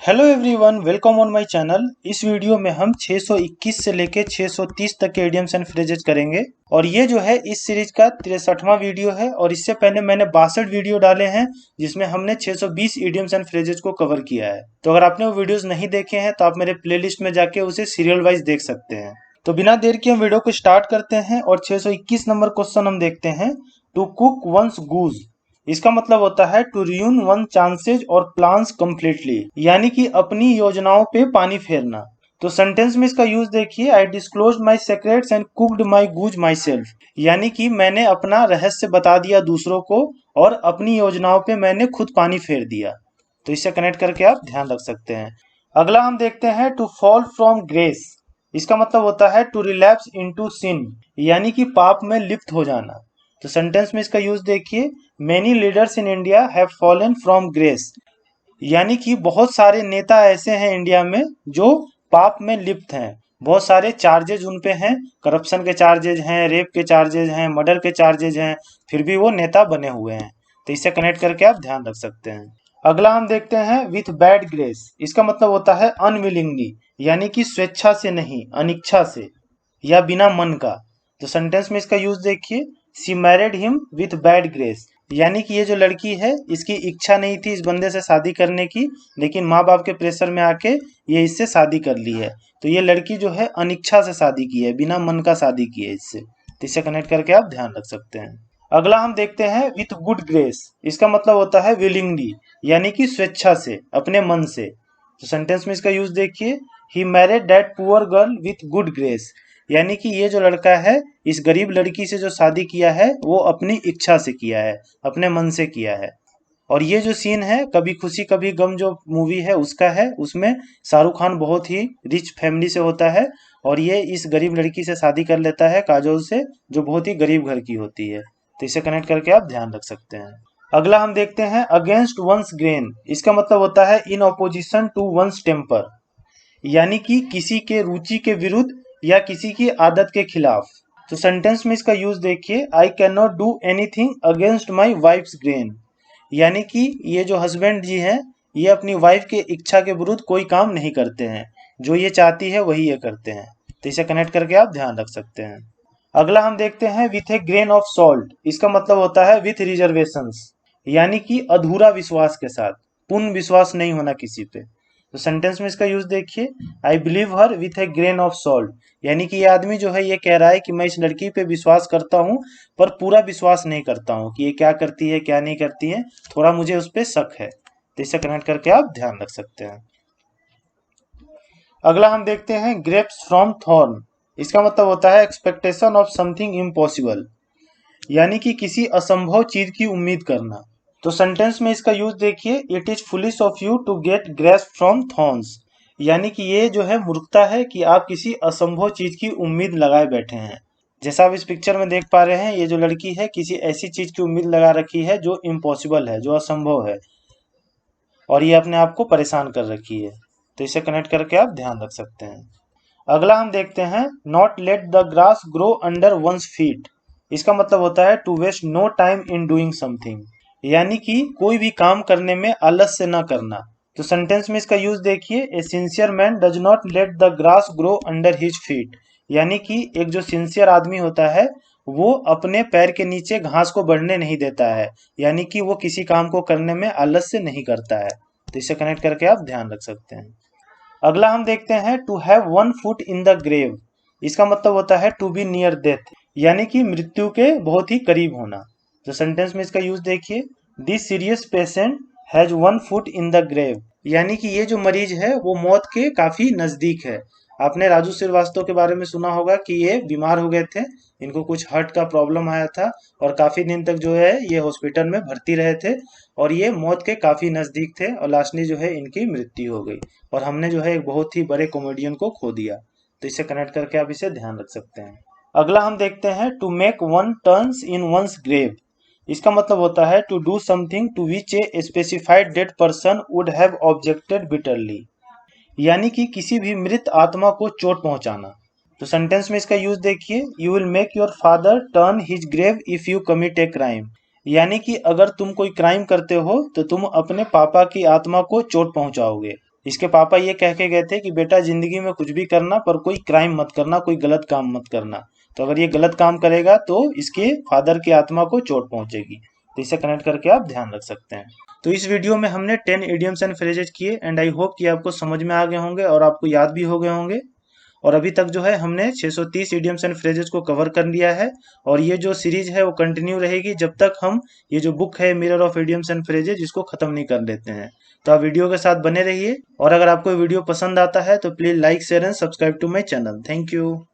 Hello everyone, welcome on my channel. इस video में हम 621 से लेके 630 तक के इडियम्स एंड फ्रेजेस करेंगे और ये जो है इस सीरीज का 63वां वीडियो है। और इससे पहले मैंने 62 वीडियो डाले हैं जिसमें हमने 620 इडियम्स एंड फ्रेजेस को कवर किया है। तो अगर आपने वो वीडियोस नहीं देखे हैं तो आप मेरे प्लेलिस्ट में जाके उसे सीरियल वाइज देख सकते हैं। तो बिना देर के हम वीडियो को स्टार्ट करते हैं और 621 नंबर क्वेश्चन हम देखते हैं। टू कुक वंस गूज, इसका मतलब होता है टू रियून वन चांसेज और प्लान्स कंप्लीटली, यानी कि अपनी योजनाओं पे पानी फेरना। तो सेंटेंस में इसका यूज देखिए, I disclose my secrets and cooked my goose myself, यानी कि मैंने अपना रहस्य बता दिया दूसरों को और अपनी योजनाओं पे मैंने खुद पानी फेर दिया। तो इससे कनेक्ट करके आप ध्यान रख सकते हैं। अगला हम देखते हैं टू फॉल फ्रॉम ग्रेस, इसका मतलब होता है टू रिलैप्स इनटू सिन, यानी कि पाप में लिप्त हो जाना। तो सेंटेंस में इसका यूज देखिए, many leaders in India have fallen from grace, यानी कि बहुत सारे नेता ऐसे हैं इंडिया में जो पाप में लिप्त हैं। बहुत सारे चार्जेज उन पे हैं, करप्शन के चार्जेज हैं, रेप के चार्जेज हैं, मर्डर के चार्जेज हैं, फिर भी वो नेता बने हुए हैं। तो इससे कनेक्ट करके आप ध्यान रख सकते हैं। अगला हम देखते हैं विथ बैड ग्रेस, इसका मतलब होता है अनविलिंगली, यानी कि स्वेच्छा से नहीं, अनिच्छा से या बिना मन का। तो सेंटेंस में इसका यूज देखिए, she married him with bad grace, यानी कि ये जो लड़की है इसकी इच्छा नहीं थी इस बंदे से शादी करने की, लेकिन माँ बाप के प्रेशर में आके ये इससे शादी कर ली है। तो ये लड़की जो है अनिच्छा से शादी की है, बिना मन का शादी की है इससे। तो इससे कनेक्ट करके आप ध्यान रख सकते हैं। अगला हम देखते हैं विथ गुड ग्रेस, इसका मतलब होता है विलिंगली, यानी कि स्वेच्छा से, अपने मन से। तो सेंटेंस में इसका यूज देखिए, he married that poor girl with good grace, यानी कि ये जो लड़का है इस गरीब लड़की से जो शादी किया है वो अपनी इच्छा से किया है, अपने मन से किया है। और ये जो सीन है कभी खुशी कभी गम जो मूवी है उसका है, उसमें शाहरुख खान बहुत ही रिच फैमिली से होता है और ये इस गरीब लड़की से शादी कर लेता है काजोल से, जो बहुत ही गरीब घर की होती है। तो इसे कनेक्ट करके आप ध्यान रख सकते हैं। अगला हम देखते हैं अगेंस्ट वंस ग्रेन, इसका मतलब होता है in opposition to one's temper, यानी कि किसी के रुचि के विरुद्ध या किसी की आदत के खिलाफ। तो सेंटेंस में इसका यूज देखिए, I can not do anything against my wife's grain, यानी कि ये जो हस्बैंड जी हैं ये अपनी वाइफ के इच्छा के विरुद्ध कोई काम नहीं करते हैं, जो ये चाहती है वही ये करते हैं। तो इसे कनेक्ट करके आप ध्यान रख सकते हैं। अगला हम देखते हैं with A grain of salt, इसका मतलब होता है विथ रिजर्वेशंस, यानी कि अधूरा विश्वास के साथ, पूर्ण विश्वास नहीं होना किसी पे। तो सेंटेंस में इसका यूज देखिए, I believe her with A grain of salt, यानी कि ये आदमी जो है ये कह रहा है कि मैं इस लड़की पे विश्वास करता हूँ पर पूरा विश्वास नहीं करता हूँ कि ये क्या करती है क्या नहीं करती है, थोड़ा मुझे उस पर शक है। तो इससे कनेक्ट करके आप ध्यान रख सकते हैं। अगला हम देखते हैं ग्रेप्स फ्रॉम थॉर्न, इसका मतलब होता है एक्सपेक्टेशन ऑफ समथिंग इम्पॉसिबल, यानी कि किसी असंभव चीज की उम्मीद करना। तो सेंटेंस में इसका यूज देखिए, it is foolish of you to get grapes from thorns, यानी कि ये जो है मूर्खता है कि आप किसी असंभव चीज की उम्मीद लगाए बैठे हैं। जैसा आप इस पिक्चर में देख पा रहे हैं, ये जो लड़की है किसी ऐसी चीज की उम्मीद लगा रखी है जो इम्पॉसिबल है, जो असंभव है, और ये अपने आप को परेशान कर रखी है। तो इसे कनेक्ट करके आप ध्यान रख सकते हैं। अगला हम देखते हैं not let the grass grow under one's feet, इसका मतलब होता है to waste no time in doing something, यानी कि कोई भी काम करने में आलस से न करना। तो सेंटेंस में इसका यूज देखिए, ए sincere man does not let the grass grow under his feet, यानी कि एक जो सिंसियर आदमी होता है वो अपने पैर के नीचे घास को बढ़ने नहीं देता है, यानी कि वो किसी काम को करने में आलस से नहीं करता है। तो इसे कनेक्ट करके आप ध्यान रख सकते हैं। अगला हम देखते हैं to have one foot in the grave, इसका मतलब होता है टू बी नियर डेथ, यानी कि मृत्यु के बहुत ही करीब होना। तो सेंटेंस में इसका यूज देखिए, this serious patient has one foot in the grave, यानी कि ये जो मरीज है वो मौत के काफी नजदीक है। आपने राजू श्रीवास्तव के बारे में सुना होगा कि ये बीमार हो गए थे, इनको कुछ हार्ट का प्रॉब्लम आया था और काफी दिन तक जो है ये हॉस्पिटल में भर्ती रहे थे और ये मौत के काफी नजदीक थे और लास्टली जो है इनकी मृत्यु हो गई और हमने जो है एक बहुत ही बड़े कॉमेडियन को खो दिया। तो इसे कनेक्ट करके आप इसे ध्यान रख सकते हैं। अगला हम देखते हैं to make one turns in one's grave, इसका मतलब होता है to do something to which a specified dead person would have objected bitterly, यानी कि किसी भी मृत आत्मा को चोट पहुंचाना। तो सेंटेंस में इसका यूज देखिए, you will make your father turn his grave if you commit a crime, यानी कि अगर तुम कोई क्राइम करते हो तो तुम अपने पापा की आत्मा को चोट पहुंचाओगे, इसके पापा ये कह के गए थे कि बेटा जिंदगी में कुछ भी करना पर कोई क्राइम मत करना, कोई गलत काम मत करना। तो अगर ये गलत काम करेगा तो इसके फादर की आत्मा को चोट पहुंचेगी। तो इसे कनेक्ट करके आप ध्यान रख सकते हैं। तो इस वीडियो में हमने 10 इडियम्स एंड फ्रेजेज किए एंड आई होप कि आपको समझ में आ गए होंगे और आपको याद भी हो गए होंगे। और अभी तक जो है हमने 630 इडियम्स एंड फ्रेजेस को कवर कर लिया है और ये जो सीरीज है वो कंटिन्यू रहेगी जब तक हम ये जो बुक है mirror of idioms and phrases इसको खत्म नहीं कर लेते हैं। तो आप वीडियो के साथ बने रहिए और अगर आपको वीडियो पसंद आता है तो please like share and subscribe to my channel. Thank you.